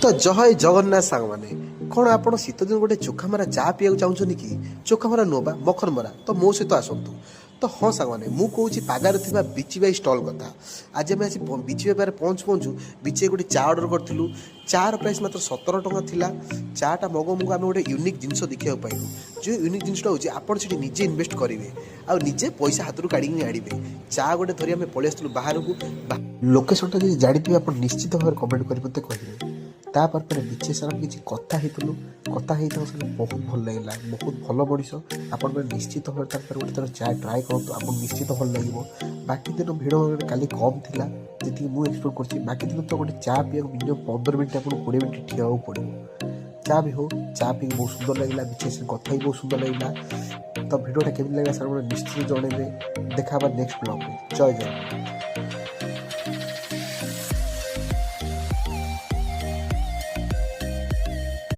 तो जय जगन्नाथ सांग मैंने कौन आप शीत दिन गोटे चोखा मरा चा पीवा चाहूँ कि चोखा मरा नुआ मखन मरा तो मो सहित आसतु तो हाँ सांग मैंने मुझे पागार बिची बाई स्टल कथा आज आम आसी बिची बाई पहुँचु पहुँचु बिची गोटे चा अर्डर करूँ चार प्राइस मात्र 17 टଙ୍କା थिला चाटा मगो मुगो आम गोटे यूनिक जिनस देखा पाइलु जो यूनिक जिनटा हूँ आपड़ से निजे इनवेस्ट करेंगे आ निजे पैसा हाथ काढ़ी आड़े चा गोटे धरी आम पलि आसलु बाहर को लोकेशन जो जानी आप निश्चित भाव कमेंट कर मत कहे तापर पर बिचे सारा किसी कथा होइतलु कथा होता बहुत भल लगे बहुत भल मनीष आप निश्चित भाव गोटे थर चा ट्राए करूँ आपको निश्चित भल लगे बाकी दिन भिड़ काली कम थी जी मुझे एक्सपेक्ट कर बाकी दिन तो गोटे चा पीवा मिनिमम 15 मिनट आपको 20 मिनट ठिया पड़ो चा भी हो चा पी बहुत सुंदर लगे बिचे से कथा भी बहुत सुंदर लगे तो भिडियोटा केमी लगे सर निश्चित जनइबे देखा नेक्स्ट ब्लॉग में जय जय।